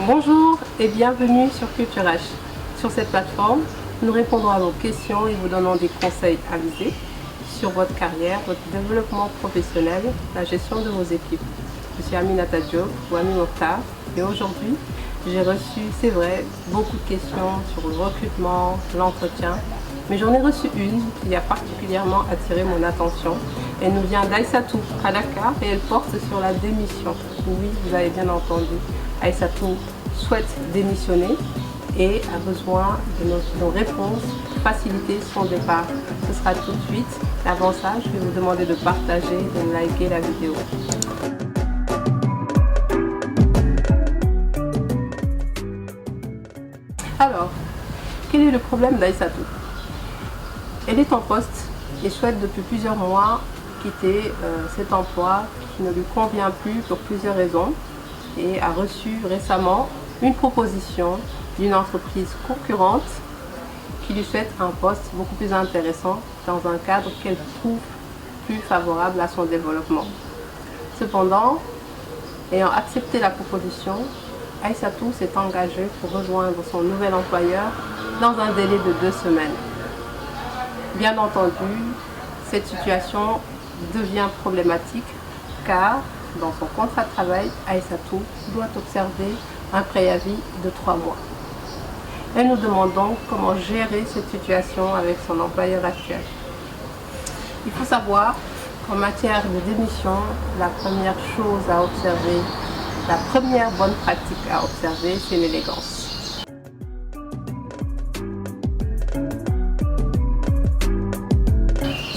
Bonjour et bienvenue sur Culture H. Sur cette plateforme, nous répondrons à vos questions et vous donnons des conseils avisés sur votre carrière, votre développement professionnel, la gestion de vos équipes. Je suis Aminata Diop ou Ami Mokhtar et aujourd'hui, j'ai reçu, c'est vrai, beaucoup de questions sur le recrutement, l'entretien, mais j'en ai reçu une qui a particulièrement attiré mon attention. Elle nous vient d'Aïssatou à Dakar et elle porte sur la démission. Oui, vous avez bien entendu, Aïssatou souhaite démissionner et a besoin de nos réponses pour faciliter son départ. Ce sera tout de suite. Avant ça, je vais vous demander de partager et de liker la vidéo. Alors, quel est le problème d'Aïssatou? Elle est en poste et souhaite depuis plusieurs mois quitter cet emploi qui ne lui convient plus pour plusieurs raisons et a reçu récemment une proposition d'une entreprise concurrente qui lui souhaite un poste beaucoup plus intéressant dans un cadre qu'elle trouve plus favorable à son développement. Cependant, ayant accepté la proposition, Aïssatou s'est engagée pour rejoindre son nouvel employeur dans un délai de 2 semaines. Bien entendu, cette situation devient problématique car dans son contrat de travail, Aïssatou doit observer un préavis de 3 mois. Elle nous demande donc comment gérer cette situation avec son employeur actuel. Il faut savoir qu'en matière de démission, la première chose à observer, la première bonne pratique à observer, c'est l'élégance.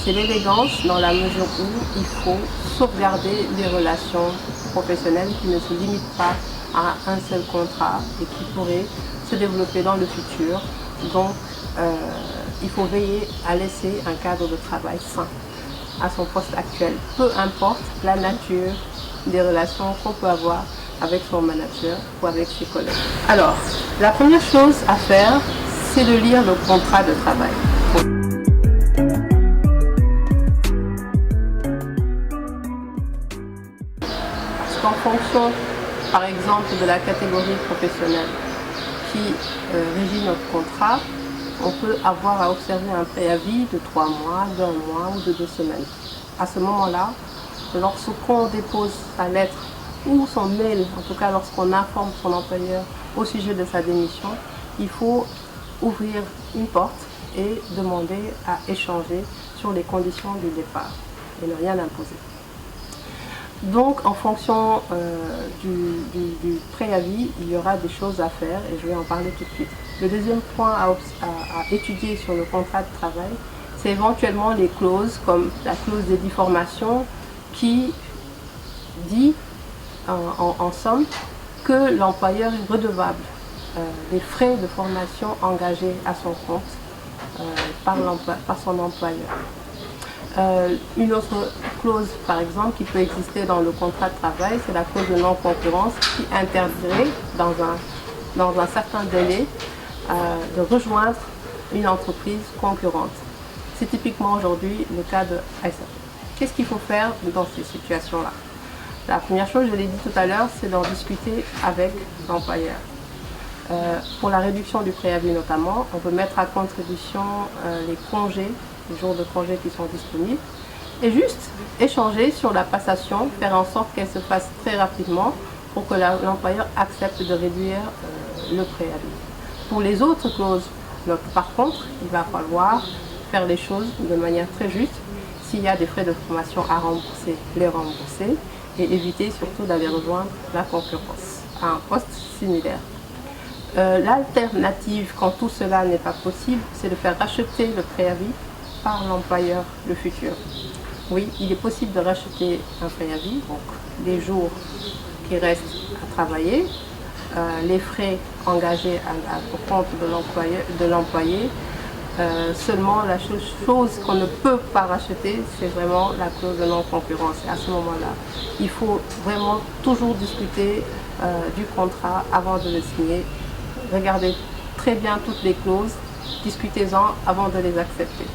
C'est l'élégance dans la mesure où il faut sauvegarder les relations professionnelles qui ne se limitent pas à un seul contrat et qui pourraient se développer dans le futur. Donc, il faut veiller à laisser un cadre de travail sain à son poste actuel, peu importe la nature des relations qu'on peut avoir avec son manager ou avec ses collègues. Alors, la première chose à faire, c'est de lire le contrat de travail. En fonction, par exemple, de la catégorie professionnelle qui régit notre contrat, on peut avoir à observer un préavis de 3 mois, d'1 mois ou de 2 semaines. À ce moment-là, lorsqu'on dépose sa lettre ou son mail, en tout cas lorsqu'on informe son employeur au sujet de sa démission, il faut ouvrir une porte et demander à échanger sur les conditions du départ et ne rien imposer. Donc, en fonction du préavis, il y aura des choses à faire et je vais en parler tout de suite. Le deuxième point à étudier sur le contrat de travail, c'est éventuellement les clauses, comme la clause de déformation qui dit, en somme, que l'employeur est redevable des frais de formation engagés à son compte par son employeur. Une autre clause, par exemple, qui peut exister dans le contrat de travail, c'est la clause de non-concurrence qui interdirait, dans un certain délai, de rejoindre une entreprise concurrente. C'est typiquement aujourd'hui le cas de Aïssatou. Qu'est-ce qu'il faut faire dans ces situations-là? La première chose, je l'ai dit tout à l'heure, c'est d'en discuter avec l'employeur. Pour la réduction du préavis notamment, on peut mettre à contribution les congés, les jours de congés qui sont disponibles, et juste échanger sur la passation, faire en sorte qu'elle se fasse très rapidement pour que l'employeur accepte de réduire le préavis. Pour les autres clauses, par contre, il va falloir faire les choses de manière très juste. S'il y a des frais de formation à rembourser, les rembourser et éviter surtout d'aller rejoindre la concurrence à un poste similaire. L'alternative, quand tout cela n'est pas possible, c'est de faire racheter le préavis par l'employeur, le futur. Oui, il est possible de racheter un préavis, donc les jours qui restent à travailler, les frais engagés au compte de l'employé. Seulement, la chose qu'on ne peut pas racheter, c'est vraiment la clause de non-concurrence. Et à ce moment-là, il faut vraiment toujours discuter du contrat avant de le signer. Regardez très bien toutes les clauses, discutez-en avant de les accepter.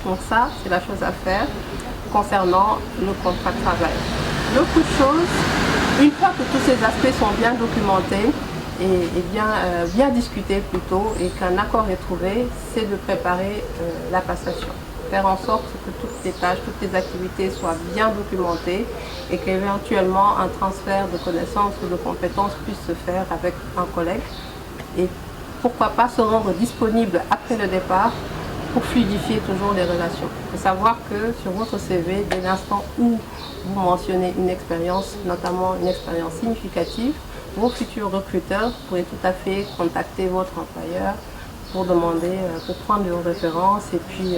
Donc ça, c'est la chose à faire concernant le contrat de travail. L'autre chose, une fois que tous ces aspects sont bien documentés, et bien discuter plutôt, et qu'un accord est trouvé, c'est de préparer la passation. Faire en sorte que toutes les tâches, toutes les activités soient bien documentées et qu'éventuellement un transfert de connaissances ou de compétences puisse se faire avec un collègue. Et pourquoi pas se rendre disponible après le départ pour fluidifier toujours les relations. Il faut savoir que sur votre CV, dès l'instant où vous mentionnez une expérience, notamment une expérience significative, vos futurs recruteurs pourraient tout à fait contacter votre employeur pour demander, pour prendre vos références et puis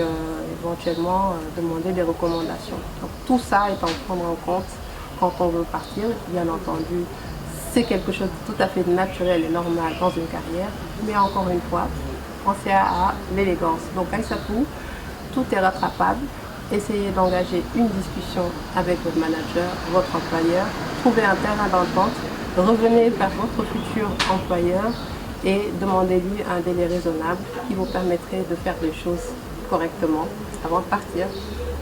éventuellement demander des recommandations. Donc tout ça est à prendre en compte quand on veut partir. Bien entendu, c'est quelque chose de tout à fait naturel et normal dans une carrière, mais encore une fois, pensez à l'élégance. Donc Aïssatou, tout est rattrapable. Essayez d'engager une discussion avec votre manager, votre employeur, trouvez un terrain d'entente, revenez vers votre futur employeur et demandez-lui un délai raisonnable qui vous permettrait de faire les choses correctement avant de partir.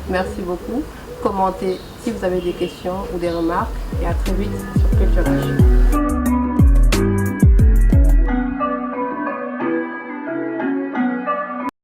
Merci beaucoup. Commentez si vous avez des questions ou des remarques et à très vite sur Culture H.